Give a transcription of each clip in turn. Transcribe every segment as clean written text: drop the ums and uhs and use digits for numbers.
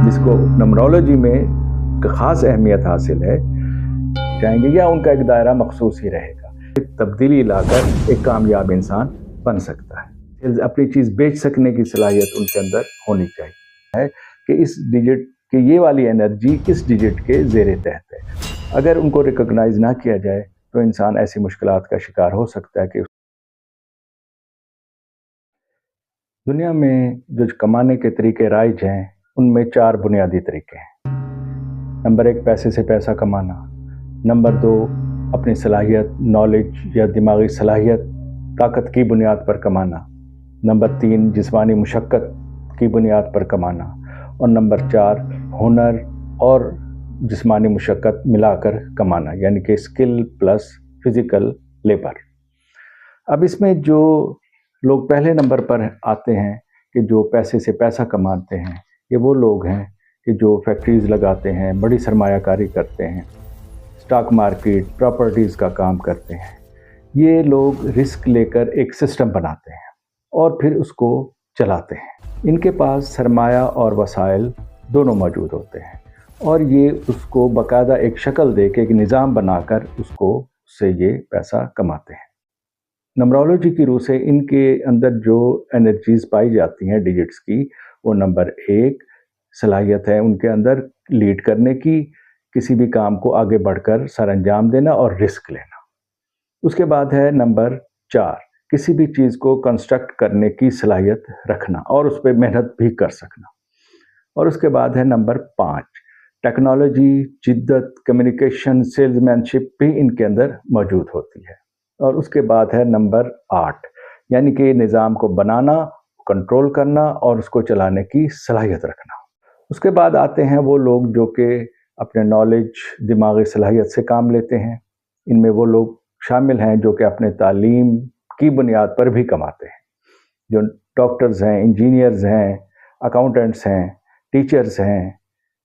جس کو نمرولوجی میں خاص اہمیت حاصل ہے جائیں گے یا ان کا ایک دائرہ مخصوص ہی رہے گا. تبدیلی لا کر ایک کامیاب انسان بن سکتا ہے. اپنی چیز بیچ سکنے کی صلاحیت ان کے اندر ہونی چاہیے کہ اس ڈیجٹ کہ یہ والی انرجی کس ڈیجٹ کے زیر تحت ہے. اگر ان کو ریکگنائز نہ کیا جائے تو انسان ایسی مشکلات کا شکار ہو سکتا ہے کہ دنیا میں جو کمانے کے طریقے رائج ہیں ان میں 4 بنیادی طریقے ہیں. نمبر 1 پیسے سے پیسہ کمانا. نمبر 2 اپنی صلاحیت، نالج یا دماغی صلاحیت، طاقت کی بنیاد پر کمانا. نمبر 3 جسمانی مشقت کی بنیاد پر کمانا. اور نمبر 4 ہنر اور جسمانی مشقت ملا کر کمانا، یعنی کہ اسکل پلس فزیکل لیبر. اب اس میں جو لوگ پہلے نمبر پر آتے ہیں کہ جو پیسے سے پیسہ کماتے ہیں، یہ وہ لوگ ہیں کہ جو فیکٹریز لگاتے ہیں، بڑی سرمایہ کاری کرتے ہیں، اسٹاک مارکیٹ، پراپرٹیز کا کام کرتے ہیں. یہ لوگ رسک لے کر ایک سسٹم بناتے ہیں اور پھر اس کو چلاتے ہیں. ان کے پاس سرمایہ اور وسائل دونوں موجود ہوتے ہیں اور یہ اس کو باقاعدہ ایک شکل دے کے ایک نظام بنا کر اس سے یہ پیسہ کماتے ہیں. نمرولوجی کی روح سے ان کے اندر جو انرجیز پائی جاتی ہیں ڈیجٹس کی، وہ نمبر 1 صلاحیت ہے ان کے اندر لیڈ کرنے کی، کسی بھی کام کو آگے بڑھ کر سر انجام دینا اور رسک لینا. اس کے بعد ہے نمبر 4 کسی بھی چیز کو کنسٹرکٹ کرنے کی صلاحیت رکھنا اور اس پہ محنت بھی کر سکنا. اور اس کے بعد ہے نمبر 5 ٹیکنالوجی، جدت، کمیونیکیشن، سیلز مین شپ بھی ان کے اندر موجود ہوتی ہے. اور اس کے بعد ہے نمبر 8 یعنی کہ نظام کو بنانا، کنٹرول کرنا اور اس کو چلانے کی صلاحیت رکھنا. اس کے بعد آتے ہیں وہ لوگ جو کہ اپنے نالج، دماغی صلاحیت سے کام لیتے ہیں. ان میں وہ لوگ شامل ہیں جو کہ اپنے تعلیم کی بنیاد پر بھی کماتے ہیں، جو ڈاکٹرز ہیں، انجینئرز ہیں، اکاؤنٹنٹس ہیں، ٹیچرز ہیں.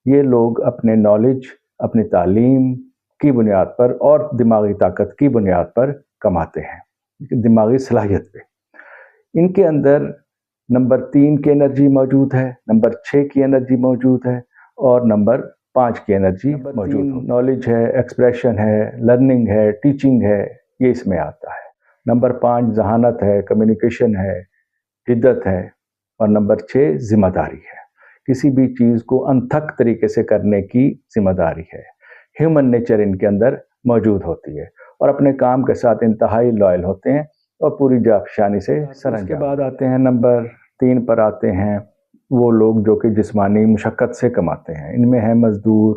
یہ لوگ اپنے نالج، اپنی تعلیم کی بنیاد پر اور دماغی طاقت کی بنیاد پر کماتے ہیں، دماغی صلاحیت پہ. ان کے اندر نمبر 3 کی انرجی موجود ہے، نمبر 6 کی انرجی موجود ہے اور نمبر 5 کی انرجی موجود ہے. نالج ہے، ایکسپریشن ہے، لرننگ ہے، ٹیچنگ ہے، یہ اس میں آتا ہے. نمبر 5 ذہانت ہے، کمیونیکیشن ہے، جدت ہے. اور نمبر 6 ذمہ داری ہے، کسی بھی چیز کو انتھک طریقے سے کرنے کی ذمہ داری ہے. ہیومن نیچر ان کے اندر موجود ہوتی ہے اور اپنے کام کے ساتھ انتہائی لائل ہوتے ہیں اور پوری جافشانی سے سر انجام. اس کے بعد آتے ہیں نمبر 3 پر آتے ہیں وہ لوگ جو کہ جسمانی مشقت سے کماتے ہیں. ان میں ہیں مزدور،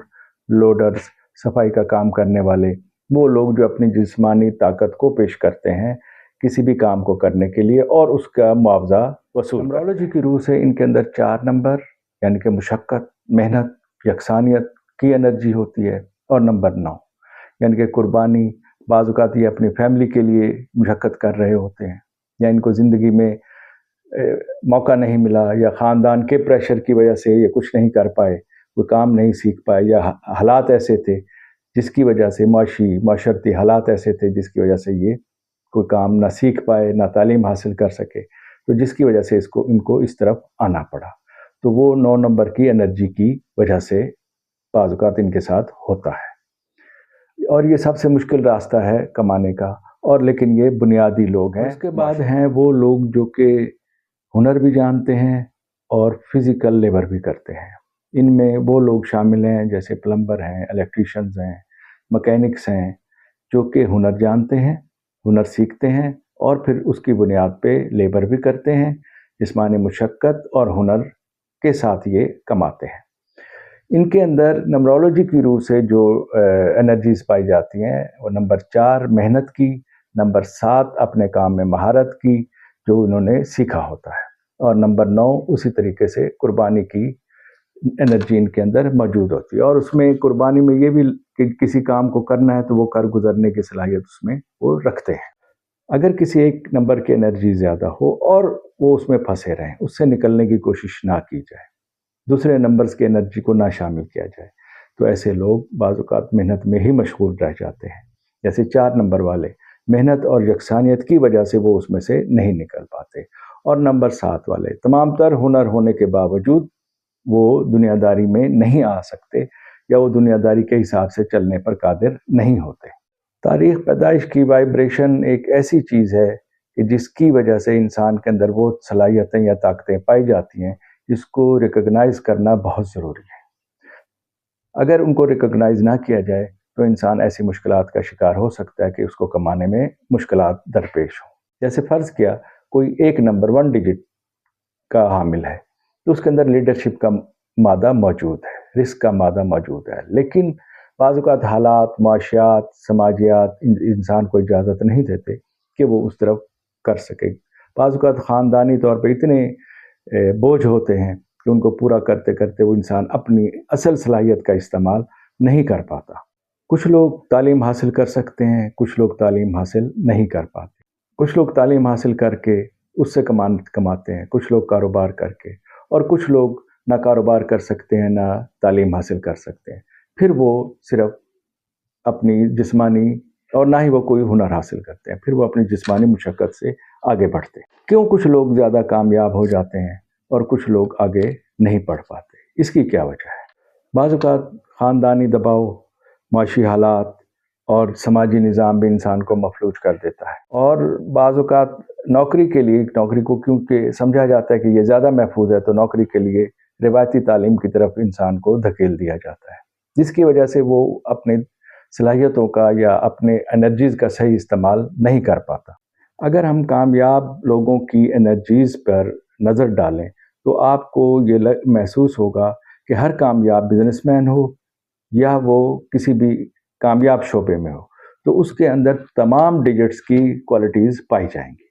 لوڈرز، صفائی کا کام کرنے والے، وہ لوگ جو اپنی جسمانی طاقت کو پیش کرتے ہیں کسی بھی کام کو کرنے کے لیے اور اس کا معاوضہ وصول. نمرولوجی کی روح سے ان کے اندر 4 نمبر یعنی کہ مشقت، محنت، یکسانیت کی انرجی ہوتی ہے. اور نمبر 9 یعنی کہ قربانی. بعض اوقات یہ اپنی فیملی کے لیے مشقت کر رہے ہوتے ہیں یا ان کو زندگی میں موقع نہیں ملا یا خاندان کے پریشر کی وجہ سے یہ کچھ نہیں کر پائے، کوئی کام نہیں سیکھ پائے یا حالات ایسے تھے جس کی وجہ سے معاشرتی حالات ایسے تھے جس کی وجہ سے یہ کوئی کام نہ سیکھ پائے، نہ تعلیم حاصل کر سکے، تو جس کی وجہ سے ان کو اس طرف آنا پڑا. تو وہ 9 نمبر کی انرجی کی وجہ سے بعض اوقات ان کے ساتھ ہوتا ہے. اور یہ سب سے مشکل راستہ ہے کمانے کا، اور لیکن یہ بنیادی لوگ ہیں. اس کے بعد ہیں وہ لوگ جو کہ ہنر بھی جانتے ہیں اور فزیکل لیبر بھی کرتے ہیں. ان میں وہ لوگ شامل ہیں جیسے پلمبر ہیں، الیکٹریشنز ہیں، مکینکس ہیں، جو کہ ہنر جانتے ہیں، ہنر سیکھتے ہیں اور پھر اس کی بنیاد پہ لیبر بھی کرتے ہیں. جسمانی مشقت اور ہنر کے ساتھ یہ کماتے ہیں. ان کے اندر نمرولوجی کی روح سے جو انرجیز پائی جاتی ہیں وہ نمبر 4 محنت کی، نمبر 7 اپنے کام میں مہارت کی جو انہوں نے سیکھا ہوتا ہے، اور نمبر 9 اسی طریقے سے قربانی کی انرجی ان کے اندر موجود ہوتی ہے. اور اس میں قربانی میں یہ بھی کہ کسی کام کو کرنا ہے تو وہ کر گزرنے کی صلاحیت اس میں وہ رکھتے ہیں. اگر کسی ایک نمبر کی انرجی زیادہ ہو اور وہ اس میں پھنسے رہیں، اس سے نکلنے کی کوشش نہ کی جائے، دوسرے نمبرز کی انرجی کو نہ شامل کیا جائے، تو ایسے لوگ بعض اوقات محنت میں ہی مشغول رہ جاتے ہیں. جیسے 4 نمبر والے محنت اور یکسانیت کی وجہ سے وہ اس میں سے نہیں نکل پاتے. اور نمبر 7 والے تمام تر ہنر ہونے کے باوجود وہ دنیا داری میں نہیں آ سکتے یا وہ دنیا داری کے حساب سے چلنے پر قادر نہیں ہوتے۔ تاریخ پیدائش کی وائبریشن ایک ایسی چیز ہے کہ جس کی وجہ سے انسان کے اندر وہ صلاحیتیں یا طاقتیں پائی جاتی ہیں جس کو ریکگنائز کرنا بہت ضروری ہے۔ اگر ان کو ریکگنائز نہ کیا جائے تو انسان ایسی مشکلات کا شکار ہو سکتا ہے کہ اس کو کمانے میں مشکلات درپیش ہوں۔ جیسے فرض کیا کوئی ایک نمبر 1 ڈیجٹ کا حامل ہے تو اس کے اندر لیڈرشپ کا مادہ موجود ہے، رسک کا مادہ موجود ہے، لیکن بعض اوقات حالات، معاشیات، سماجیات انسان کو اجازت نہیں دیتے کہ وہ اس طرف کر سکے۔ بعض اوقات خاندانی طور پہ اتنے بوجھ ہوتے ہیں کہ ان کو پورا کرتے کرتے وہ انسان اپنی اصل صلاحیت کا استعمال نہیں کر پاتا۔ کچھ لوگ تعلیم حاصل کر سکتے ہیں، کچھ لوگ تعلیم حاصل نہیں کر پاتے۔ کچھ لوگ تعلیم حاصل کر کے اس سے کماتے ہیں، کچھ لوگ کاروبار کر کے، اور کچھ لوگ نہ کاروبار کر سکتے ہیں نہ تعلیم حاصل کر سکتے ہیں۔ پھر وہ صرف اپنی جسمانی اور نہ ہی وہ کوئی ہنر حاصل کرتے ہیں، پھر وہ اپنی جسمانی مشقت سے آگے بڑھتے ہیں۔ کیوں کچھ لوگ زیادہ کامیاب ہو جاتے ہیں اور کچھ لوگ آگے نہیں بڑھ پاتے؟ اس کی کیا وجہ ہے؟ بعض اوقات خاندانی دباؤ، معاشی حالات اور سماجی نظام بھی انسان کو مفلوج کر دیتا ہے، اور بعض اوقات نوکری کو کیونکہ سمجھا جاتا ہے کہ یہ زیادہ محفوظ ہے تو نوکری کے لیے روایتی تعلیم کی طرف انسان کو دھکیل دیا جاتا ہے، جس کی وجہ سے وہ اپنے صلاحیتوں کا یا اپنے انرجیز کا صحیح استعمال نہیں کر پاتا۔ اگر ہم کامیاب لوگوں کی انرجیز پر نظر ڈالیں تو آپ کو یہ محسوس ہوگا کہ ہر کامیاب بزنس مین ہو یا وہ کسی بھی کامیاب شعبے میں ہو تو اس کے اندر تمام ڈیجٹس کی کوالٹیز پائی جائیں گی۔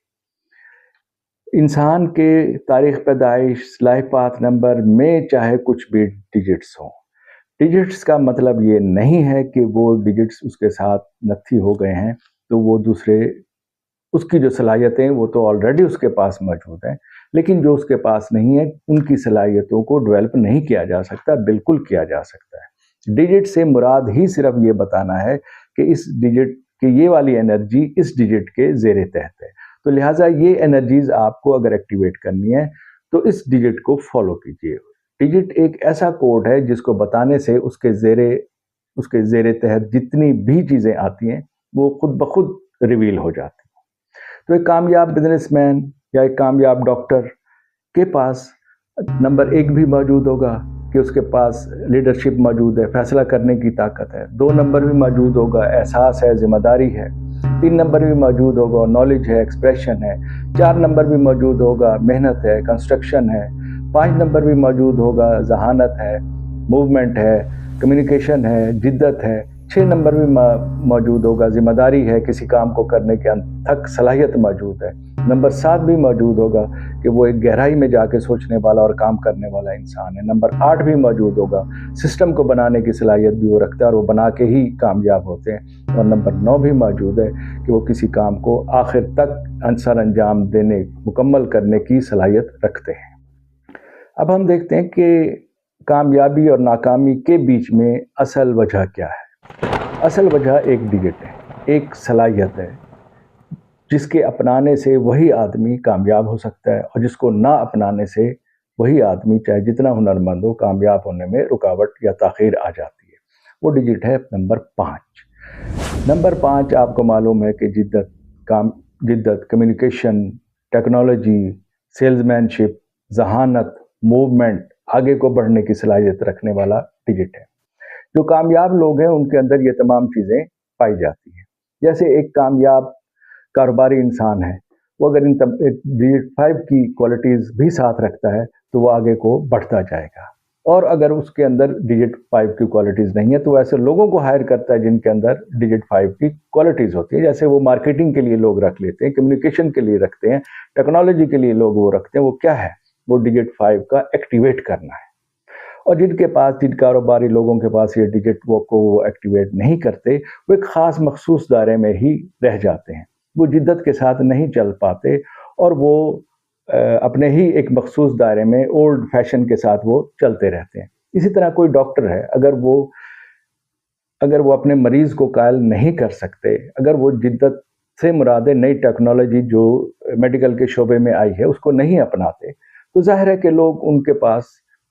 انسان کے تاریخ پیدائش، لائف پاتھ نمبر میں چاہے کچھ بھی ڈیجٹس ہوں، ڈیجٹس کا مطلب یہ نہیں ہے کہ وہ ڈیجٹس اس کے ساتھ نتھی ہو گئے ہیں تو وہ اس کی جو صلاحیتیں وہ تو آلریڈی اس کے پاس موجود ہیں، لیکن جو اس کے پاس نہیں ہے ان کی صلاحیتوں کو ڈیولپ نہیں کیا جا سکتا، بالکل کیا جا سکتا ہے۔ ڈیجٹ سے مراد ہی صرف یہ بتانا ہے کہ اس ڈیجٹ کہ یہ والی انرجی اس ڈیجٹ کے زیر تحت ہے، تو لہٰذا یہ انرجیز آپ کو اگر ایکٹیویٹ کرنی ہے تو اس ڈیجٹ کو فالو کیجیے۔ ڈیجٹ ایک ایسا کوڈ ہے جس کو بتانے سے اس کے زیر تحت جتنی بھی چیزیں آتی ہیں وہ خود بخود ریویل ہو جاتی ہیں۔ تو ایک کامیاب بزنس مین یا ایک کامیاب ڈاکٹر کے پاس نمبر 1 بھی موجود ہوگا کہ اس کے پاس لیڈرشپ موجود ہے، فیصلہ کرنے کی طاقت ہے۔ 2 نمبر بھی موجود ہوگا، احساس ہے، ذمہ داری ہے۔ 3 نمبر بھی موجود ہوگا، نالج ہے، ایکسپریشن ہے۔ 4 نمبر بھی موجود ہوگا، محنت ہے، کنسٹرکشن ہے۔ 5 نمبر بھی موجود ہوگا، ذہانت ہے، موومنٹ ہے، کمیونیکیشن ہے، جدت ہے۔ 6 نمبر بھی موجود ہوگا، ذمہ داری ہے، کسی کام کو کرنے کے تک صلاحیت موجود ہے۔ نمبر 7 بھی موجود ہوگا کہ وہ ایک گہرائی میں جا کے سوچنے والا اور کام کرنے والا انسان ہے۔ نمبر 8 بھی موجود ہوگا، سسٹم کو بنانے کی صلاحیت بھی وہ رکھتا ہے اور وہ بنا کے ہی کامیاب ہوتے ہیں۔ اور نمبر 9 بھی موجود ہے کہ وہ کسی کام کو آخر تک سر انجام دینے، مکمل کرنے کی صلاحیت رکھتے ہیں۔ اب ہم دیکھتے ہیں کہ کامیابی اور ناکامی کے بیچ میں اصل وجہ کیا ہے۔ اصل وجہ ایک ڈیجٹ ہے، ایک صلاحیت ہے جس کے اپنانے سے وہی آدمی کامیاب ہو سکتا ہے، اور جس کو نہ اپنانے سے وہی آدمی چاہے جتنا ہنرمند ہو کامیاب ہونے میں رکاوٹ یا تاخیر آ جاتی ہے۔ وہ ڈیجٹ ہے نمبر 5۔ نمبر 5 آپ کو معلوم ہے کہ جدت، کمیونیکیشن، ٹیکنالوجی، سیلز مین شپ، ذہانت، موومنٹ، آگے کو بڑھنے کی صلاحیت رکھنے والا ڈیجٹ ہے۔ جو کامیاب لوگ ہیں ان کے اندر یہ تمام چیزیں پائی جاتی ہیں۔ جیسے ایک کامیاب کاروباری انسان ہے، وہ اگر ان ڈیجٹ 5 کی کوالٹیز بھی ساتھ رکھتا ہے تو وہ آگے کو بڑھتا جائے گا، اور اگر اس کے اندر ڈیجٹ 5 کی کوالٹیز نہیں ہے تو وہ ایسے لوگوں کو ہائر کرتا ہے جن کے اندر ڈیجٹ 5 کی کوالٹیز ہوتی ہے۔ جیسے وہ مارکیٹنگ کے لیے لوگ رکھ لیتے ہیں، کمیونیکیشن کے لیے رکھتے ہیں، ٹیکنالوجی کے لیے لوگ وہ رکھتے ہیں۔ وہ کیا ہے؟ وہ ڈیجٹ 5 کا ایکٹیویٹ کرنا ہے۔ اور جن کاروباری لوگوں کے پاس یہ ڈیجٹ کو وہ ایکٹیویٹ نہیں کرتے، وہ ایک خاص مخصوص دائرے میں ہی رہ جاتے ہیں، وہ جدت کے ساتھ نہیں چل پاتے، اور وہ اپنے ہی ایک مخصوص دائرے میں اولڈ فیشن کے ساتھ وہ چلتے رہتے ہیں۔ اسی طرح کوئی ڈاکٹر ہے، اگر وہ اپنے مریض کو قائل نہیں کر سکتے، اگر وہ جدت سے مراد نئی ٹیکنالوجی جو میڈیکل کے شعبے میں آئی ہے اس کو نہیں اپناتے، تو ظاہر ہے کہ لوگ ان کے پاس